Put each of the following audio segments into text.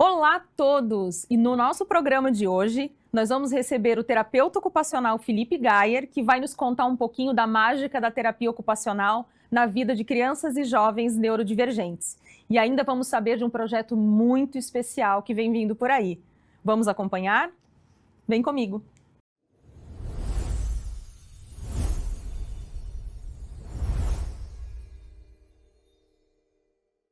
Olá a todos! E no nosso programa de hoje, nós vamos receber o terapeuta ocupacional Felipe Gayer, que vai nos contar um pouquinho da mágica da terapia ocupacional na vida de crianças e jovens neurodivergentes. E ainda vamos saber de um projeto muito especial que vem vindo por aí. Vamos acompanhar? Vem comigo!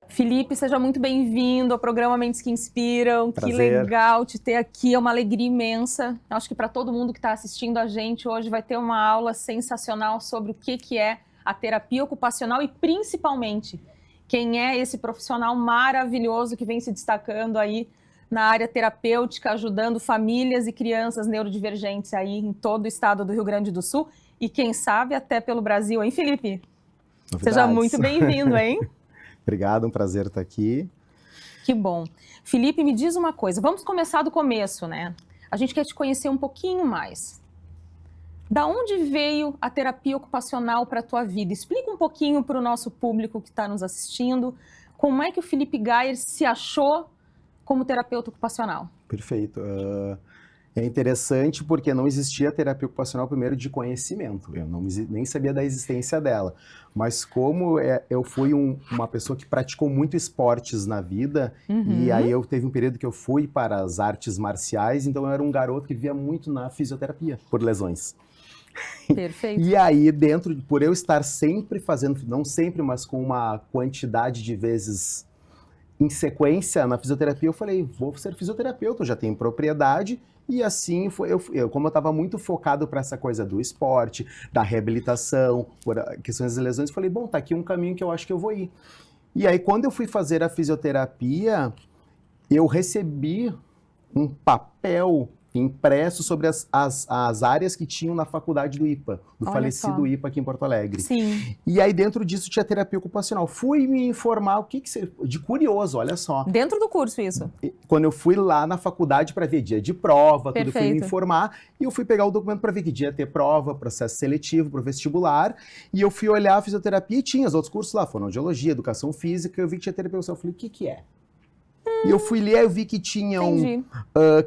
Felipe, seja muito bem-vindo ao programa Mentes que Inspiram. Prazer. Que legal te ter aqui, é uma alegria imensa. Acho que para todo mundo que está assistindo a gente hoje vai ter uma aula sensacional sobre o que é a terapia ocupacional e principalmente quem é esse profissional maravilhoso que vem se destacando aí na área terapêutica, ajudando famílias e crianças neurodivergentes aí em todo o estado do Rio Grande do Sul e quem sabe até pelo Brasil, hein, Felipe? Novidades. Seja muito bem-vindo, hein? Obrigado, um prazer estar aqui. Que bom. Felipe, me diz uma coisa, vamos começar do começo, né? A gente quer te conhecer um pouquinho mais. Da onde veio a terapia ocupacional para a tua vida? Explica um pouquinho para o nosso público que está nos assistindo, como é que o Felipe Gayer se achou como terapeuta ocupacional? Perfeito. É interessante porque não existia terapia ocupacional primeiro de conhecimento, eu nem sabia da existência dela, mas como eu fui uma pessoa que praticou muito esportes na vida, e aí eu teve um período que eu fui para as artes marciais, então eu era um garoto que via muito na fisioterapia, por lesões. Perfeito. E aí por eu estar sempre fazendo, não sempre, mas com uma quantidade de vezes em sequência na fisioterapia, eu falei, vou ser fisioterapeuta, eu já tenho propriedade. E assim, como eu estava muito focado para essa coisa do esporte, da reabilitação, por questões das lesões, falei, bom, tá aqui um caminho que eu acho que eu vou ir. E aí, quando eu fui fazer a fisioterapia, eu recebi um papel impresso sobre as áreas que tinham na faculdade do IPA, do falecido IPA aqui em Porto Alegre. Sim. E aí dentro disso tinha terapia ocupacional. Fui me informar de curioso, olha só. Dentro do curso isso? Quando eu fui lá na faculdade para ver dia de prova, Perfeito. tudo, eu fui me informar e eu fui pegar o documento para ver que dia ia ter prova, processo seletivo, pro vestibular, e eu fui olhar a fisioterapia e tinha os outros cursos lá, fonoaudiologia, educação física, eu vi que tinha terapia ocupacional, eu falei, o que é? E eu fui ler, eu vi que tinham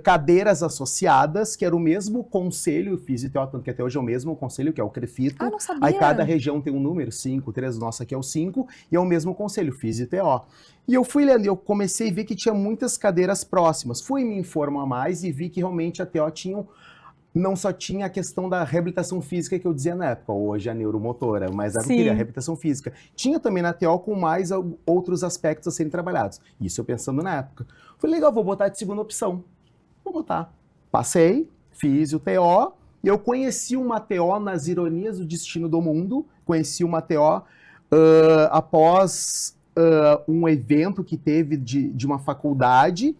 cadeiras associadas, que era o mesmo conselho fisio-TO, tanto que até hoje é o mesmo conselho, que é o CREFITO. Ah, não sabia. Aí cada região tem um número, 5, 3, nossa aqui é o 5, e é o mesmo conselho, fisio-TO. E eu fui lendo, e eu comecei a ver que tinha muitas cadeiras próximas. Fui me informar mais e vi que realmente a TO não só tinha a questão da reabilitação física que eu dizia na época, hoje a neuromotora, mas eu queria a reabilitação física. Tinha também na TO com mais outros aspectos a serem trabalhados. Isso eu pensando na época. Falei, legal, vou botar de segunda opção. Vou botar. Passei, fiz o TO, e eu conheci uma TO nas ironias do destino do mundo, conheci uma TO após um evento que teve de uma faculdade,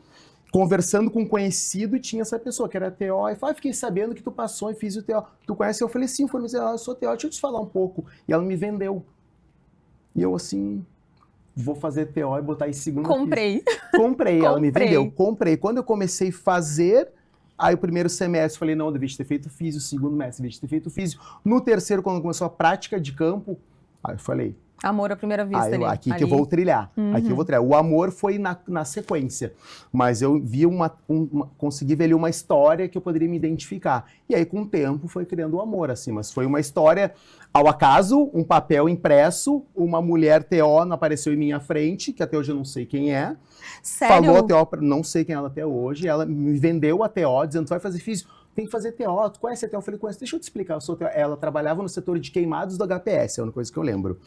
conversando com um conhecido e tinha essa pessoa que era TO, e falei, fiquei sabendo que tu passou e fiz o TO. Tu conhece? Eu falei, sim, eu sou TO, deixa eu te falar um pouco. E ela me vendeu. E eu assim, vou fazer TO e botar em segunda. Comprei. Comprei, ela me vendeu. Comprei. Quando eu comecei a fazer, aí o primeiro semestre, falei, não, eu devia ter feito físio, o segundo semestre, devia ter feito físio. No terceiro, quando começou a prática de campo, aí eu falei, amor à primeira vista. Aqui que eu vou trilhar. Aqui eu vou trilhar. O amor foi na sequência. Mas eu vi consegui ver ali uma história que eu poderia me identificar. E aí, com o tempo, foi criando o amor, assim. Mas foi uma história, ao acaso, um papel impresso, uma mulher TO apareceu em minha frente, que até hoje eu não sei quem é. Sério? Falou a TO, não sei quem é ela até hoje. Ela me vendeu a TO, dizendo, tu vai fazer físio. Tem que fazer TO, tu conhece a TO? Eu falei, conheço. Deixa eu te explicar, eu sou TO. Ela trabalhava no setor de queimados do HPS, é uma coisa que eu lembro.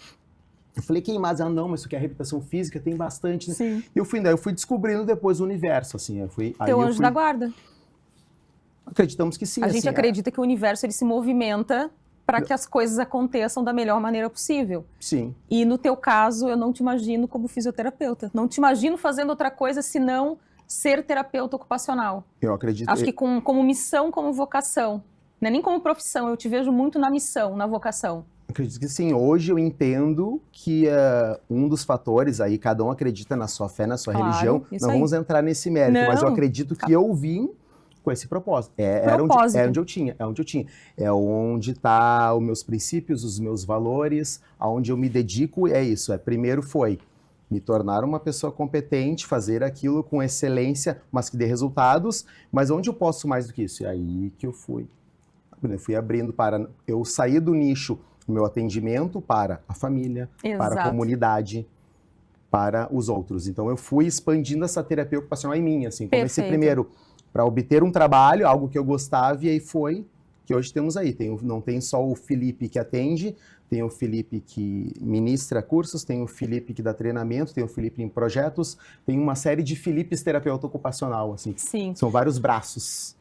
Eu falei, queimados? Ela, não, mas isso aqui é reabilitação física, tem bastante, né? Sim. E eu fui descobrindo depois o universo, assim. Teu anjo da guarda. Acreditamos que sim. A gente acredita que o universo ele se movimenta para que as coisas aconteçam da melhor maneira possível. Sim. E no teu caso, eu não te imagino como fisioterapeuta. Não te imagino fazendo outra coisa senão ser terapeuta ocupacional. Eu acredito. Acho que como missão, como vocação. Não é nem como profissão, eu te vejo muito na missão, na vocação. Acredito que sim. Hoje eu entendo que um dos fatores, aí cada um acredita na sua fé, na sua religião, não vamos entrar nesse mérito, mas eu acredito que eu vim com esse propósito. Era onde eu tinha. É onde estão os meus princípios, os meus valores, aonde eu me dedico, é isso. Primeiro foi me tornar uma pessoa competente, fazer aquilo com excelência, mas que dê resultados, mas onde eu posso mais do que isso? E aí que eu fui abrindo para eu sair do nicho, o meu atendimento para a família, para a comunidade, para os outros. Então eu fui expandindo essa terapia ocupacional em mim, assim, comecei primeiro para obter um trabalho, algo que eu gostava, e aí foi que hoje temos aí. Não tem só o Felipe que atende, tem o Felipe que ministra cursos, tem o Felipe que dá treinamento, tem o Felipe em projetos, tem uma série de Filipes terapeuta ocupacional, assim. Sim. São vários braços.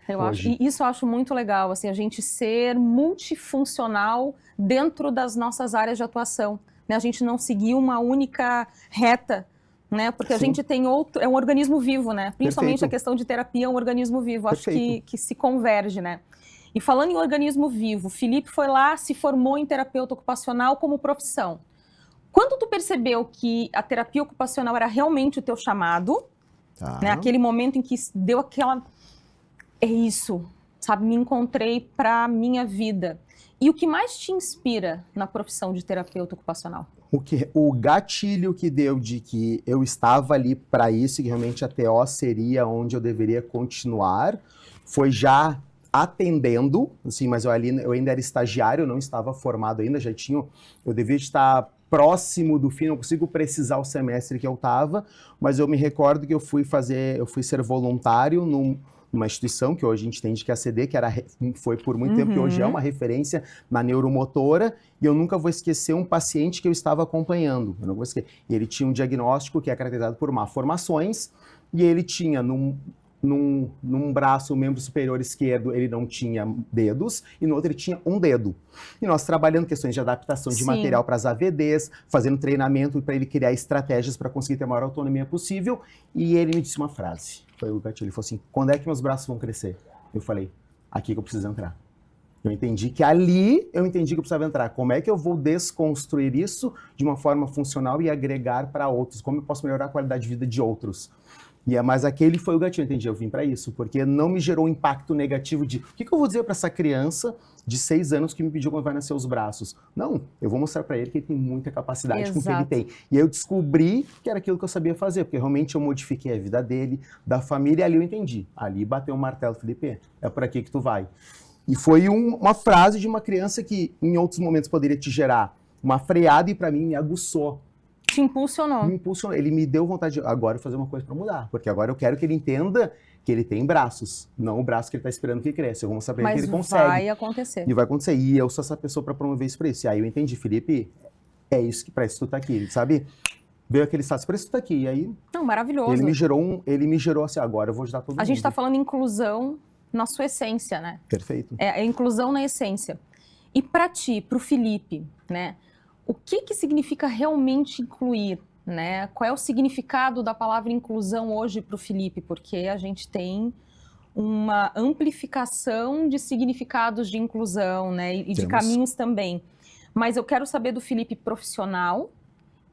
Isso eu acho muito legal, assim, a gente ser multifuncional dentro das nossas áreas de atuação, né? A gente não seguir uma única reta, né? Porque a gente tem é um organismo vivo, né? Principalmente a questão de terapia é um organismo vivo, acho que se converge, né? E falando em organismo vivo, o Felipe foi lá, se formou em terapeuta ocupacional como profissão. Quando tu percebeu que a terapia ocupacional era realmente o teu chamado, né? Aquele momento em que deu aquela... É isso, sabe? Me encontrei para minha vida. E o que mais te inspira na profissão de terapeuta ocupacional? O gatilho que deu de que eu estava ali para isso, que realmente a TO seria onde eu deveria continuar, foi já atendendo, assim, mas eu ainda era estagiário, eu não estava formado ainda, eu devia estar próximo do fim, não consigo precisar o semestre que eu estava, mas eu me recordo que eu fui ser voluntário numa instituição que hoje a gente entende que é a CD, foi por muito tempo, que hoje é uma referência na neuromotora, e eu nunca vou esquecer um paciente que eu estava acompanhando, eu não vou esquecer. E ele tinha um diagnóstico que é caracterizado por malformações, e ele tinha num braço, o membro superior esquerdo, ele não tinha dedos, e no outro ele tinha um dedo. E nós trabalhando questões de adaptação de material para as AVDs, fazendo treinamento para ele criar estratégias para conseguir ter a maior autonomia possível, e ele me disse uma frase, foi o gatilho, ele falou assim: quando é que meus braços vão crescer? Eu falei: aqui que eu preciso entrar. Eu entendi que eu precisava entrar. Como é que eu vou desconstruir isso de uma forma funcional e agregar para outros? Como eu posso melhorar a qualidade de vida de outros? Mas aquele foi o gatilho, entendi, eu vim para isso, porque não me gerou um impacto negativo de o que eu vou dizer para essa criança de 6 anos que me pediu quando vai nascer os braços. Não, eu vou mostrar para ele que ele tem muita capacidade com o que ele tem. E aí eu descobri que era aquilo que eu sabia fazer, porque realmente eu modifiquei a vida dele, da família, e ali eu entendi. Ali bateu um martelo, Felipe, é por aqui que tu vai. E foi uma frase de uma criança que em outros momentos poderia te gerar uma freada e para mim me aguçou. Te impulsionou. Me impulsionou. Ele me deu vontade de agora fazer uma coisa para mudar, porque agora eu quero que ele entenda que ele tem braços, não o braço que ele está esperando que cresça. Eu vou mostrar para ele que ele consegue. Vai acontecer. E vai acontecer. E eu sou essa pessoa para promover isso para isso. E aí eu entendi, Felipe, é isso que para isso tu tá aqui, sabe? Veio aquele status, para isso tu tá aqui. E aí... Não, maravilhoso. Ele me gerou assim, agora eu vou ajudar todo mundo. A gente está falando em inclusão na sua essência, né? Perfeito. É inclusão na essência. E para ti, para o Felipe, né? O que significa realmente incluir, né? Qual é o significado da palavra inclusão hoje para o Felipe? Porque a gente tem uma amplificação de significados de inclusão, né? E de caminhos também. Mas eu quero saber do Felipe profissional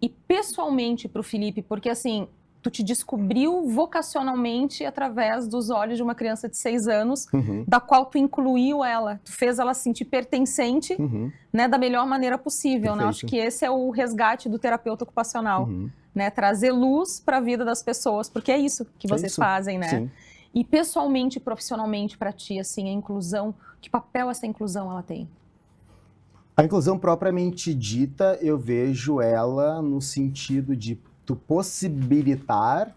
e pessoalmente para o Felipe, porque assim, tu te descobriu vocacionalmente através dos olhos de uma criança de 6 anos, da qual tu incluiu ela, tu fez ela se sentir pertencente, né, da melhor maneira possível, né? Acho que esse é o resgate do terapeuta ocupacional, né? Trazer luz para a vida das pessoas, porque é isso que vocês fazem, né? Sim. E pessoalmente, profissionalmente para ti, assim, a inclusão, que papel essa inclusão ela tem? A inclusão propriamente dita, eu vejo ela no sentido de tu possibilitar,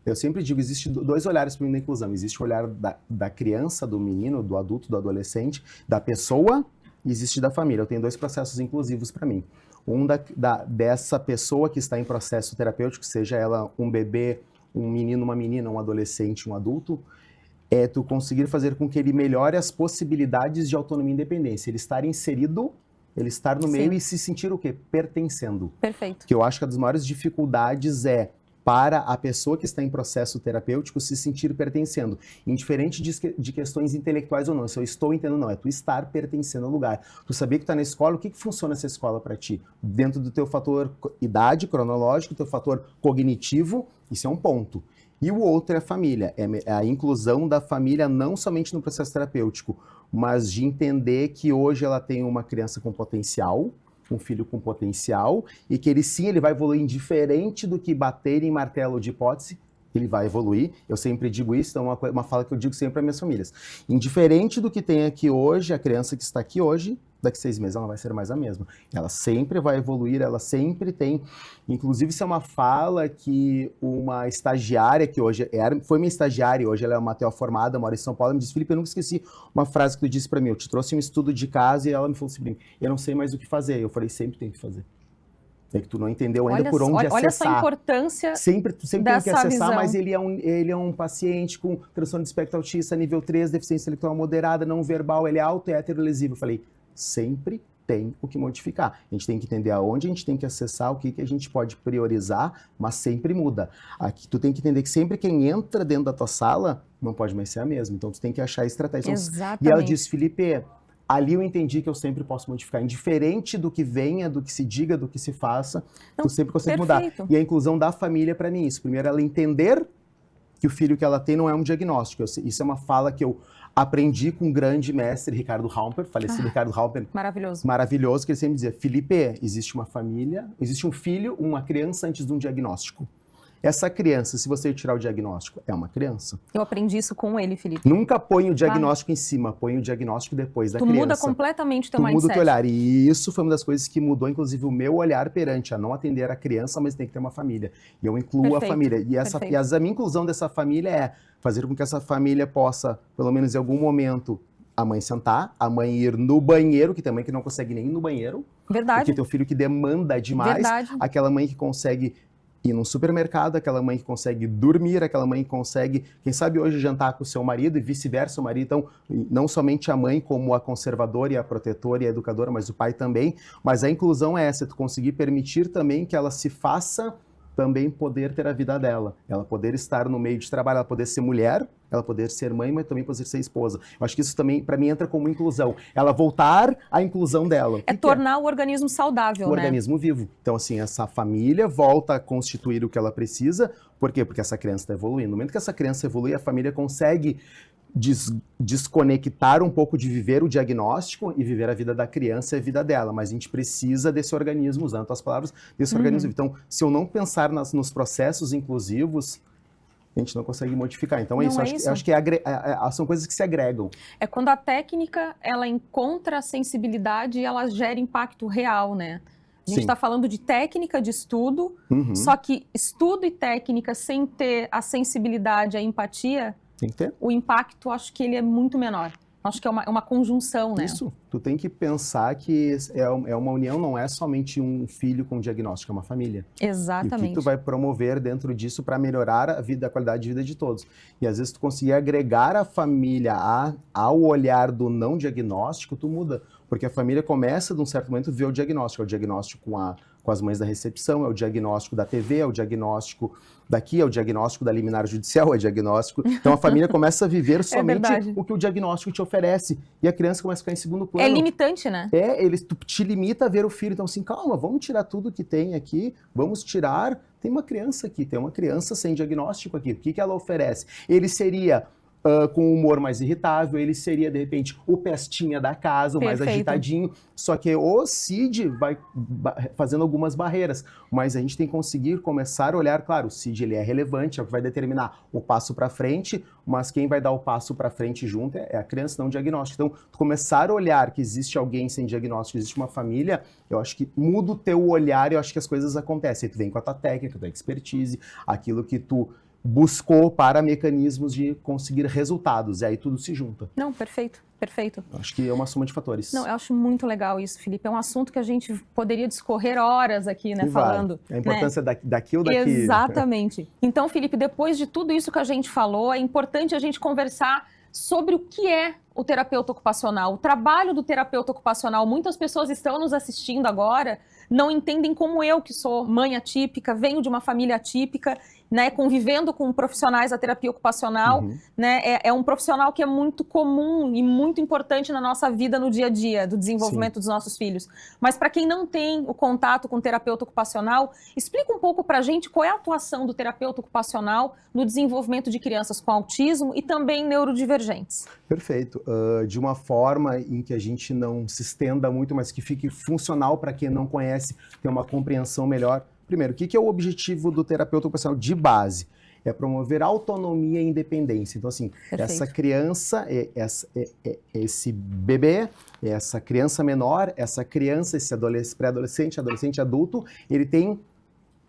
eu sempre digo, existe 2 olhares para mim na inclusão. Existe o olhar da criança, do menino, do adulto, do adolescente, da pessoa, e existe da família. Eu tenho 2 processos inclusivos para mim. Um dessa pessoa que está em processo terapêutico, seja ela um bebê, um menino, uma menina, um adolescente, um adulto, é tu conseguir fazer com que ele melhore as possibilidades de autonomia e independência. Ele estar inserido, ele estar no meio e se sentir o quê? Pertencendo. Perfeito. Que eu acho que uma das maiores dificuldades é para a pessoa que está em processo terapêutico se sentir pertencendo. Indiferente de questões intelectuais ou não. Se eu estou entendendo, não. É tu estar pertencendo ao lugar. Tu saber que tu está na escola, o que funciona essa escola para ti? Dentro do teu fator idade, cronológico, teu fator cognitivo, isso é um ponto. E o outro é a família, é a inclusão da família não somente no processo terapêutico, mas de entender que hoje ela tem uma criança com potencial, um filho com potencial e que ele sim, ele vai evoluir indiferente do que bater em martelo de hipótese, ele vai evoluir. Eu sempre digo isso, então é uma fala que eu digo sempre para minhas famílias. Indiferente do que tem aqui hoje, a criança que está aqui hoje, daqui 6 meses ela vai ser mais a mesma. Ela sempre vai evoluir, ela sempre tem... Inclusive, isso é uma fala que uma estagiária, que hoje foi minha estagiária, hoje ela é uma TO formada, mora em São Paulo, me disse: Felipe, eu nunca esqueci uma frase que tu disse para mim, eu te trouxe um estudo de casa e ela me falou assim, eu não sei mais o que fazer. Eu falei: sempre tem que fazer. É que tu não entendeu ainda por onde acessar. Olha só a importância sempre tem que acessar, visão. Mas ele é um paciente com transtorno de espectro autista, nível 3, deficiência intelectual moderada, não verbal, ele é auto e heterolesivo. Eu falei: sempre tem o que modificar. A gente tem que entender aonde a gente tem que acessar, o que a gente pode priorizar, mas sempre muda. Aqui tu tem que entender que sempre quem entra dentro da tua sala não pode mais ser a mesma. Então tu tem que achar estratégia. Exatamente. E ela disse: Felipe, ali eu entendi que eu sempre posso modificar, indiferente do que venha, do que se diga, do que se faça, tu sempre consegue mudar. E a inclusão da família, para mim, isso. Primeiro, ela entender que o filho que ela tem não é um diagnóstico. Isso é uma fala que eu aprendi com o grande mestre Ricardo Halper, falecido Ricardo Halper. Maravilhoso. Maravilhoso, que ele sempre dizia: Felipe, existe uma família, existe um filho, uma criança antes de um diagnóstico. Essa criança, se você tirar o diagnóstico, é uma criança. Eu aprendi isso com ele, Felipe. Nunca põe o diagnóstico em cima, põe o diagnóstico depois da criança. Tu muda completamente o teu mindset. Tu muda o teu olhar. E isso foi uma das coisas que mudou, inclusive, o meu olhar perante a não atender a criança, mas tem que ter uma família. E eu incluo a família. E a minha inclusão dessa família é fazer com que essa família possa, pelo menos em algum momento, a mãe sentar, a mãe ir no banheiro, que também que não consegue nem ir no banheiro. Verdade. Porque tem um filho que demanda demais. Verdade. Aquela mãe que consegue ir num supermercado, aquela mãe que consegue dormir, aquela mãe que consegue, quem sabe hoje, jantar com o seu marido e vice-versa, o marido. Então, não somente a mãe como a conservadora e a protetora e a educadora, mas o pai também. Mas a inclusão é essa, tu conseguir permitir também que ela se faça também poder ter a vida dela, ela poder estar no meio de trabalho, ela poder ser mulher, ela poder ser mãe, mas também poder ser esposa. Eu acho que isso também, para mim, entra como inclusão. Ela voltar à inclusão dela. É tornar o organismo saudável, né? O organismo vivo. Então, assim, essa família volta a constituir o que ela precisa. Por quê? Porque essa criança está evoluindo. No momento que essa criança evolui, a família consegue desconectar um pouco de viver o diagnóstico e viver a vida da criança e a vida dela, mas a gente precisa desse organismo, usando as palavras, desse organismo. Então, se eu não pensar nos processos inclusivos, a gente não consegue modificar. Então é isso. Eu acho que são coisas que se agregam. É quando a técnica, ela encontra a sensibilidade e ela gera impacto real, né? A gente está falando de técnica de estudo, só que estudo e técnica sem ter a sensibilidade, a empatia, tem que ter. O impacto, acho que ele é muito menor. Acho que é uma conjunção, né? Isso. Tu tem que pensar que é uma união, não é somente um filho com diagnóstico, é uma família. Exatamente. E o que tu vai promover dentro disso para melhorar a qualidade de vida de todos. E às vezes tu conseguir agregar a família ao olhar do não diagnóstico, tu muda. Porque a família começa, de um certo momento, a ver o diagnóstico. É o diagnóstico com as mães da recepção, é o diagnóstico da TV, é o diagnóstico daqui, é o diagnóstico da liminar judicial, é o diagnóstico... Então a família começa a viver somente o que o diagnóstico te oferece. E a criança começa a ficar em segundo plano. É limitante, né? Tu te limita a ver o filho. Então assim, calma, vamos tirar tudo que tem aqui, vamos tirar... Tem uma criança aqui, tem uma criança sem diagnóstico aqui. O que ela oferece? Ele seria... com um humor mais irritável, ele seria, de repente, o pestinha da casa, o mais agitadinho, só que o CID vai fazendo algumas barreiras, mas a gente tem que conseguir começar a olhar, claro, o CID ele é relevante, é o que vai determinar o passo para frente, mas quem vai dar o passo para frente junto é a criança, não o diagnóstico. Então, começar a olhar que existe alguém sem diagnóstico, existe uma família, eu acho que muda o teu olhar e eu acho que as coisas acontecem. Aí tu vem com a tua técnica, a tua expertise, aquilo que tu buscou para mecanismos de conseguir resultados, e aí tudo se junta. Não, perfeito, perfeito. Acho que é uma soma de fatores. Não, eu acho muito legal isso, Felipe. É um assunto que a gente poderia discorrer horas aqui, né, falando. A importância daqui ou daqui. Exatamente. Então, Felipe, depois de tudo isso que a gente falou, é importante a gente conversar sobre o que é o terapeuta ocupacional, o trabalho do terapeuta ocupacional. Muitas pessoas estão nos assistindo agora, não entendem como eu, que sou mãe atípica, venho de uma família atípica, né, convivendo com profissionais da terapia ocupacional, né, é um profissional que é muito comum e muito importante na nossa vida no dia a dia, do desenvolvimento dos nossos filhos. Mas para quem não tem o contato com o terapeuta ocupacional, explica um pouco para a gente qual é a atuação do terapeuta ocupacional no desenvolvimento de crianças com autismo e também neurodivergentes. Perfeito. de uma forma em que a gente não se estenda muito, mas que fique funcional para quem não conhece, ter uma compreensão melhor. Primeiro, o que é o objetivo do terapeuta ocupacional de base? É promover autonomia e independência. Então, assim, Perfeito. essa criança, esse bebê, essa criança menor, esse pré-adolescente, adolescente, adulto, ele tem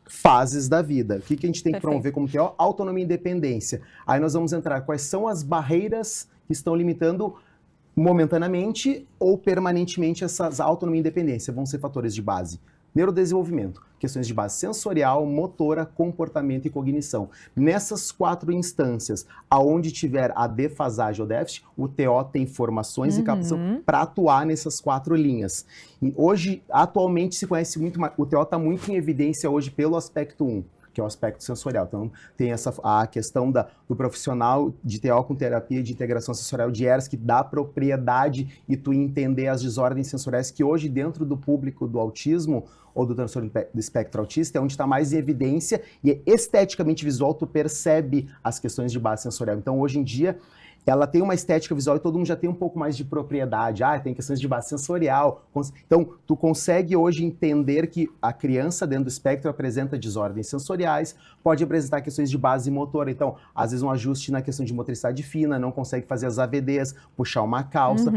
fases da vida. O que a gente tem que promover como TO? Autonomia e independência. Aí nós vamos entrar quais são as barreiras que estão limitando momentaneamente ou permanentemente essas autonomia e independência. Vão ser fatores de base. Neurodesenvolvimento, questões de base sensorial, motora, comportamento e cognição. Nessas 4 instâncias, aonde tiver a defasagem ou déficit, o TO tem formações e capacitação para atuar nessas 4 linhas. E hoje, atualmente, se conhece muito mais, o TO está muito em evidência hoje pelo aspecto 1, que é o aspecto sensorial. Então, tem a questão do profissional de TO com terapia de integração sensorial de ERS, que dá propriedade e tu entender as desordens sensoriais que hoje, dentro do público do autismo ou do transtorno do espectro autista, é onde está mais em evidência e é esteticamente visual, tu percebe as questões de base sensorial. Então, hoje em dia, ela tem uma estética visual e todo mundo já tem um pouco mais de propriedade. Tem questões de base sensorial. Então, tu consegue hoje entender que a criança dentro do espectro apresenta desordens sensoriais, pode apresentar questões de base motora. Então, às vezes um ajuste na questão de motricidade fina, não consegue fazer as AVDs, puxar uma calça,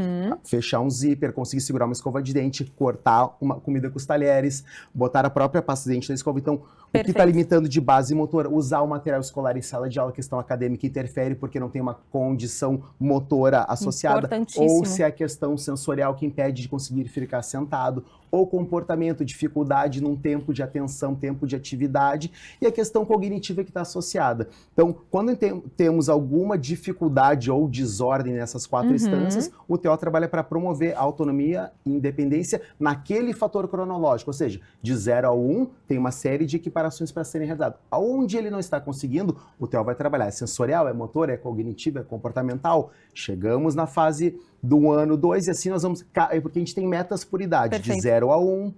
fechar um zíper, conseguir segurar uma escova de dente, cortar uma comida com os talheres, botar a própria pasta de dente na escova. Então, o que está limitando de base motora? Usar o material escolar em sala de aula, questão acadêmica interfere porque não tem uma condição motora associada, ou se é a questão sensorial que impede de conseguir ficar sentado, ou comportamento, dificuldade num tempo de atenção, tempo de atividade, e a questão cognitiva que está associada. Então, quando temos alguma dificuldade ou desordem nessas 4 instâncias, o TO trabalha para promover autonomia e independência naquele fator cronológico, ou seja, de 0 a 1 tem uma série de equiparações para serem realizadas. Aonde ele não está conseguindo, o TO vai trabalhar. É sensorial, é motor, é cognitivo, é comportamental. Chegamos na fase do ano 2 e assim nós vamos... Porque a gente tem metas por idade, de 0 a 1,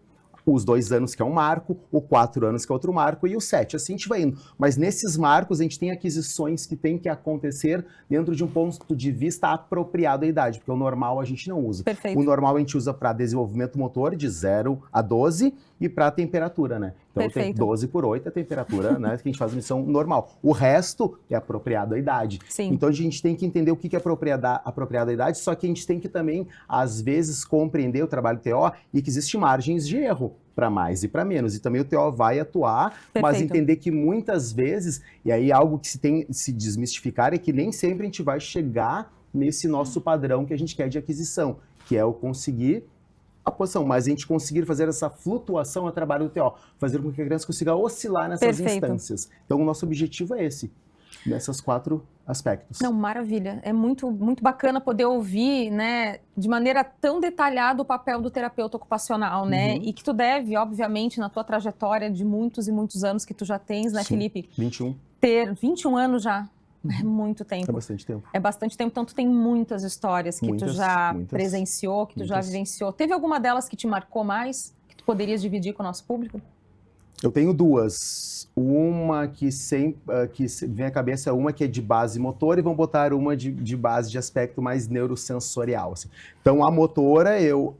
os 2 anos que é um marco, o 4 anos que é outro marco e o 7, assim a gente vai indo. Mas nesses marcos a gente tem aquisições que tem que acontecer dentro de um ponto de vista apropriado à idade, porque o normal a gente não usa. O normal a gente usa para desenvolvimento motor de 0 a 12 e para temperatura, né? Então tem 12 por 8 a temperatura, né, que a gente faz missão normal. O resto é apropriado à idade. Então a gente tem que entender o que é apropriado à idade, só que a gente tem que também, às vezes, compreender o trabalho do TO e que existe margens de erro para mais e para menos. E também o TO vai atuar, mas entender que muitas vezes, e aí algo que se desmistificar é que nem sempre a gente vai chegar nesse nosso padrão que a gente quer de aquisição, que é o conseguir a posição, mas a gente conseguir fazer essa flutuação é trabalho do TO, fazer com que a criança consiga oscilar nessas instâncias. Então, o nosso objetivo é esse, nessas 4 aspectos. Não, maravilha. É muito, muito bacana poder ouvir, né, de maneira tão detalhada o papel do terapeuta ocupacional, né? E que tu deve, obviamente, na tua trajetória de muitos e muitos anos que tu já tens, né, Felipe? 21. Ter 21 anos já. É muito tempo. É bastante tempo. É bastante tempo, então tu tem muitas histórias que tu já presenciou, que tu já vivenciou. Teve alguma delas que te marcou mais, que tu poderias dividir com o nosso público? Eu tenho 2. Uma que vem à cabeça, uma que é de base motora e vamos botar uma de base de aspecto mais neurosensorial. Assim. Então, a motora, eu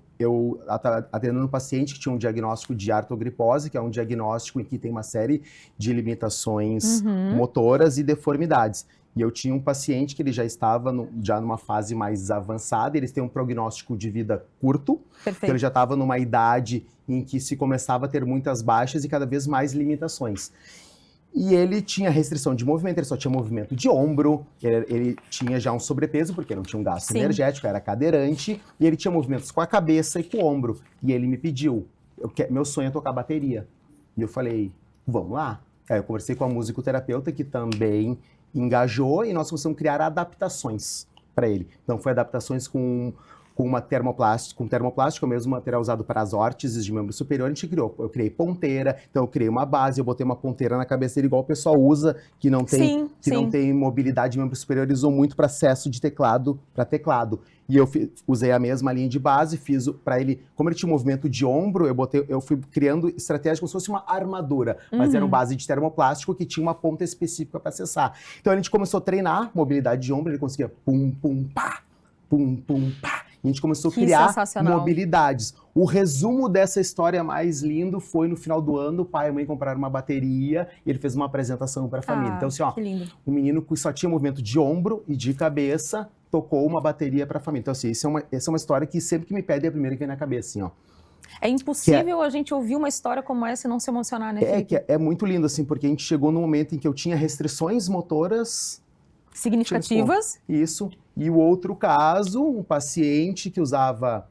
atendendo um paciente que tinha um diagnóstico de artrogripose, que é um diagnóstico em que tem uma série de limitações motoras e deformidades. E eu tinha um paciente que ele já estava já numa fase mais avançada, eles têm um prognóstico de vida curto, então ele já estava numa idade em que se começava a ter muitas baixas e cada vez mais limitações. E ele tinha restrição de movimento, ele só tinha movimento de ombro, ele tinha já um sobrepeso, porque não tinha um gasto energético, era cadeirante, e ele tinha movimentos com a cabeça e com o ombro. E ele me pediu, meu sonho é tocar bateria. E eu falei, vamos lá? Aí eu conversei com a musicoterapeuta, que também engajou, e nós começamos a criar adaptações para ele. Então, foi adaptações com termoplástico, o mesmo material usado para as órteses de membro superior, a gente criou. Eu criei ponteira, então eu criei uma base, eu botei uma ponteira na cabeça dele, igual o pessoal usa, que não tem mobilidade de membro superior, eles usam muito para acesso de teclado para teclado. E eu usei a mesma linha de base, fiz para ele, como ele tinha um movimento de ombro, eu fui criando estratégia como se fosse uma armadura, mas era uma base de termoplástico que tinha uma ponta específica para acessar. Então a gente começou a treinar mobilidade de ombro, ele conseguia pum, pum, pá, pum, pum, pá. A gente começou a Que criar sensacional. mobilidades. O resumo dessa história mais lindo foi no final do ano, o pai e a mãe compraram uma bateria e ele fez uma apresentação para a família. Então, assim, ó, que lindo. um menino que só tinha movimento de ombro e de cabeça tocou uma bateria para a família. Então, assim, essa é uma história que sempre que me pede é a primeira que vem na cabeça, assim, ó. É impossível a gente ouvir uma história como essa e não se emocionar, né, Felipe? É muito lindo, assim, porque a gente chegou num momento em que eu tinha restrições motoras Significativas. isso. E o outro caso, um paciente que usava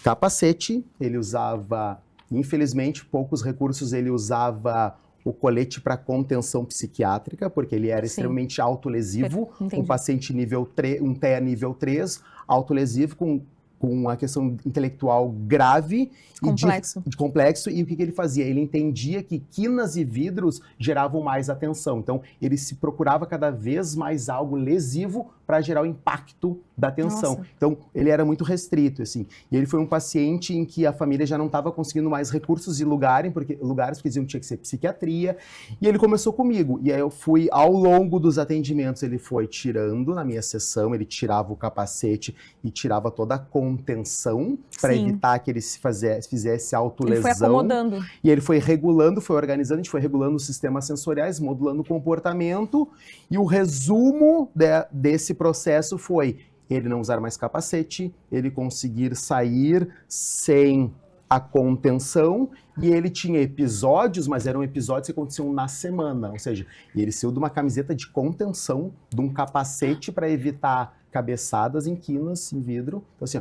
capacete, ele usava, infelizmente, poucos recursos, ele usava o colete para contenção psiquiátrica, porque ele era extremamente autolesivo, um paciente nível 3, um TEA nível 3, autolesivo, com uma questão intelectual grave e complexo. E o que ele fazia? Ele entendia que quinas e vidros geravam mais atenção. Então, ele se procurava cada vez mais algo lesivo para gerar o impacto da atenção. Nossa. Então, ele era muito restrito, assim. E ele foi um paciente em que a família já não estava conseguindo mais recursos e lugares, porque diziam que tinha que ser psiquiatria. E ele começou comigo. E aí eu fui, ao longo dos atendimentos, ele foi tirando na minha sessão, ele tirava o capacete e tirava toda a contenção para evitar que ele fizesse autolesão. Ele foi acomodando. E ele foi regulando, foi organizando, a gente foi regulando os sistemas sensoriais, modulando o comportamento. E o resumo desse processo foi ele não usar mais capacete, ele conseguir sair sem a contenção, e ele tinha episódios, mas eram episódios que aconteciam na semana, ou seja, ele saiu de uma camiseta de contenção, de um capacete para evitar cabeçadas em quinas, em vidro. Então, assim,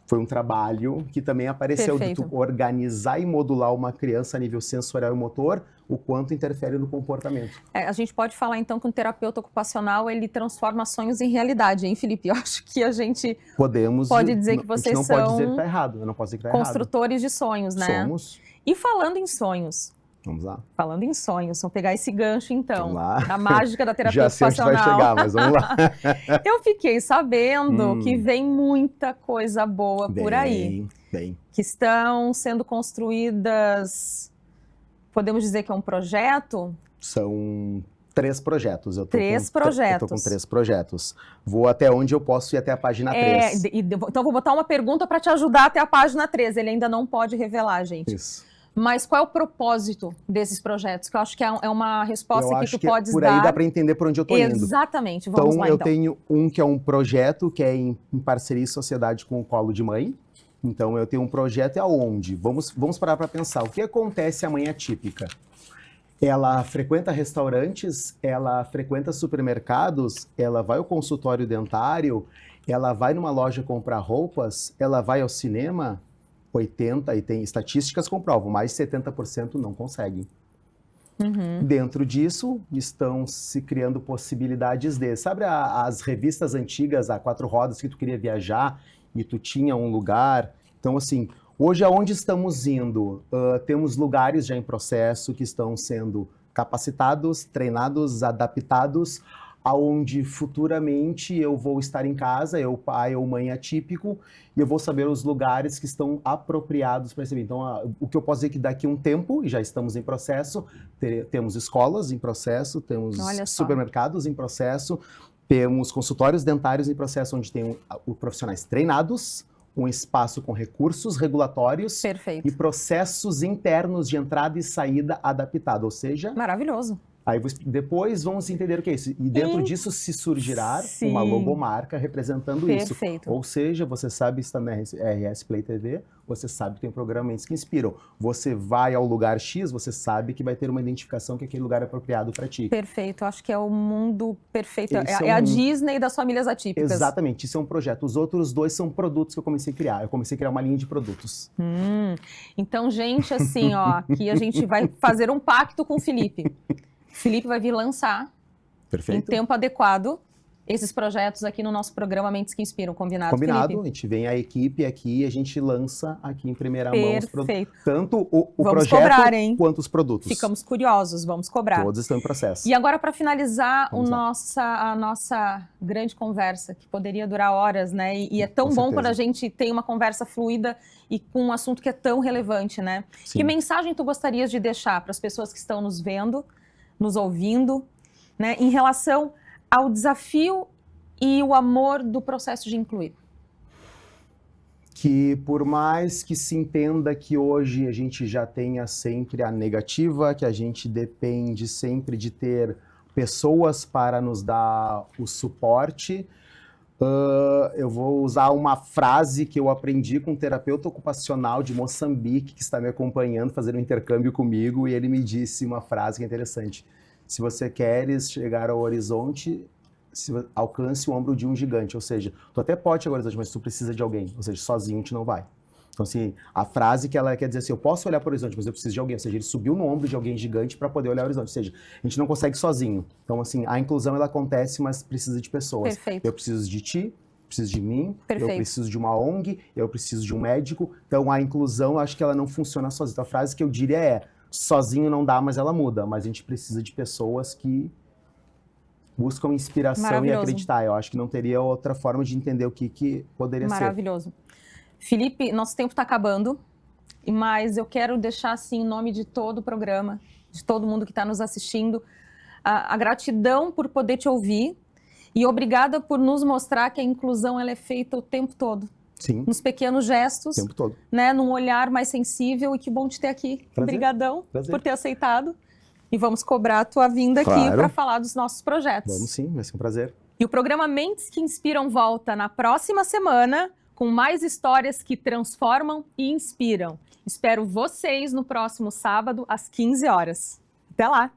foi um trabalho que também apareceu de tu organizar e modular uma criança a nível sensorial e motor, o quanto interfere no comportamento. A gente pode falar, então, que um terapeuta ocupacional, ele transforma sonhos em realidade, hein, Felipe? Eu acho que a gente pode dizer que vocês são... não pode dizer que está errado, eu não posso dizer que está errado. Construtores de sonhos, né? Somos. E falando em sonhos... Vamos lá. Falando em sonhos, vamos pegar esse gancho, então. Vamos lá. A mágica da terapia Já ocupacional. sei onde vai chegar, mas vamos lá. Eu fiquei sabendo que vem muita coisa boa por aí. Que estão sendo construídas... Podemos dizer que é um projeto? São 3 projetos. Eu tô três projetos. Eu tô com 3 projetos. Vou até onde eu posso ir, até a página 3. Então, vou botar uma pergunta para te ajudar até a página 3. Ele ainda não pode revelar, gente. Isso. Mas qual é o propósito desses projetos? Que eu acho que é uma resposta que tu podes dar. Por aí dá para entender por onde eu tô indo. Exatamente, vamos lá então. Eu tenho um que é um projeto que é em parceria e sociedade com o Colo de Mãe. Então eu tenho um projeto aonde? Vamos parar para pensar. O que acontece a mãe atípica? Ela frequenta restaurantes, ela frequenta supermercados, ela vai ao consultório dentário, ela vai numa loja comprar roupas, ela vai ao cinema... 80%, e tem estatísticas que comprovam, mais de 70% não conseguem. Dentro disso, estão se criando possibilidades sabe as revistas antigas, a 4 rodas, que tu queria viajar e tu tinha um lugar? Então, assim, hoje aonde estamos indo? Temos lugares já em processo que estão sendo capacitados, treinados, adaptados, aonde futuramente eu vou estar em casa, eu pai ou mãe atípico, e eu vou saber os lugares que estão apropriados para receber. Então, o que eu posso dizer é que daqui a um tempo, e já estamos em processo, temos escolas em processo, temos supermercados em processo, temos consultórios dentários em processo, onde tem profissionais treinados, um espaço com recursos regulatórios e processos internos de entrada e saída adaptado, ou seja... Maravilhoso. Aí depois vamos entender o que é isso. E dentro disso se surgirá uma logomarca representando isso. Ou seja, você sabe, está na RS Play TV, você sabe que tem programas que inspiram. Você vai ao lugar X, você sabe que vai ter uma identificação que aquele lugar é apropriado para ti. Perfeito, acho que é o mundo perfeito. É a Disney das famílias atípicas. Exatamente, isso é um projeto. Os outros 2 são produtos que eu comecei a criar. Eu comecei a criar uma linha de produtos. Então, gente, assim, ó, aqui a gente vai fazer um pacto com o Felipe. Felipe vai vir lançar, em tempo adequado, esses projetos aqui no nosso programa Mentes que Inspiram. Combinado, Felipe? A gente vem a equipe aqui e a gente lança aqui em primeira mão os produtos. Tanto o vamos projeto cobrar, hein? quanto os produtos. Ficamos curiosos, vamos cobrar. Todos estão em processo. E agora, para finalizar a nossa grande conversa, que poderia durar horas, né? E é tão bom quando a gente tem uma conversa fluida e com um assunto que é tão relevante, né? Sim. Que mensagem tu gostarias de deixar para as pessoas que estão nos vendo, nos ouvindo, né, em relação ao desafio e o amor do processo de incluir? que por mais que se entenda que hoje a gente já tenha sempre a negativa, que a gente depende sempre de ter pessoas para nos dar o suporte, eu vou usar uma frase que eu aprendi com um terapeuta ocupacional de Moçambique, que está me acompanhando, fazendo um intercâmbio comigo, e ele me disse uma frase que é interessante. Se você queres chegar ao horizonte, alcance o ombro de um gigante, ou seja, tu até pode chegar ao horizonte, mas tu precisa de alguém, ou seja, sozinho tu não vai. Então, assim, a frase que ela quer dizer assim, eu posso olhar para o horizonte, mas eu preciso de alguém, ou seja, ele subiu no ombro de alguém gigante para poder olhar o horizonte, ou seja, a gente não consegue sozinho. Então, assim, a inclusão, ela acontece, mas precisa de pessoas. Perfeito. Eu preciso de ti, preciso de mim, Perfeito. Eu preciso de uma ONG, eu preciso de um médico, então a inclusão, eu acho que ela não funciona sozinha. Então, a frase que eu diria é, sozinho não dá, mas ela muda, mas a gente precisa de pessoas que buscam inspiração e acreditar. Eu acho que não teria outra forma de entender o que poderia ser. Maravilhoso. Felipe, nosso tempo está acabando, mas eu quero deixar assim, em nome de todo o programa, de todo mundo que está nos assistindo, a gratidão por poder te ouvir e obrigada por nos mostrar que a inclusão ela é feita o tempo todo. Sim. Nos pequenos gestos, o tempo todo. Né, num olhar mais sensível, e que bom te ter aqui. Obrigadão por ter aceitado. E vamos cobrar a tua vinda aqui para falar dos nossos projetos. Vamos sim, vai ser um prazer. E o programa Mentes que Inspiram volta na próxima semana com mais histórias que transformam e inspiram. Espero vocês no próximo sábado, às 15 horas. Até lá!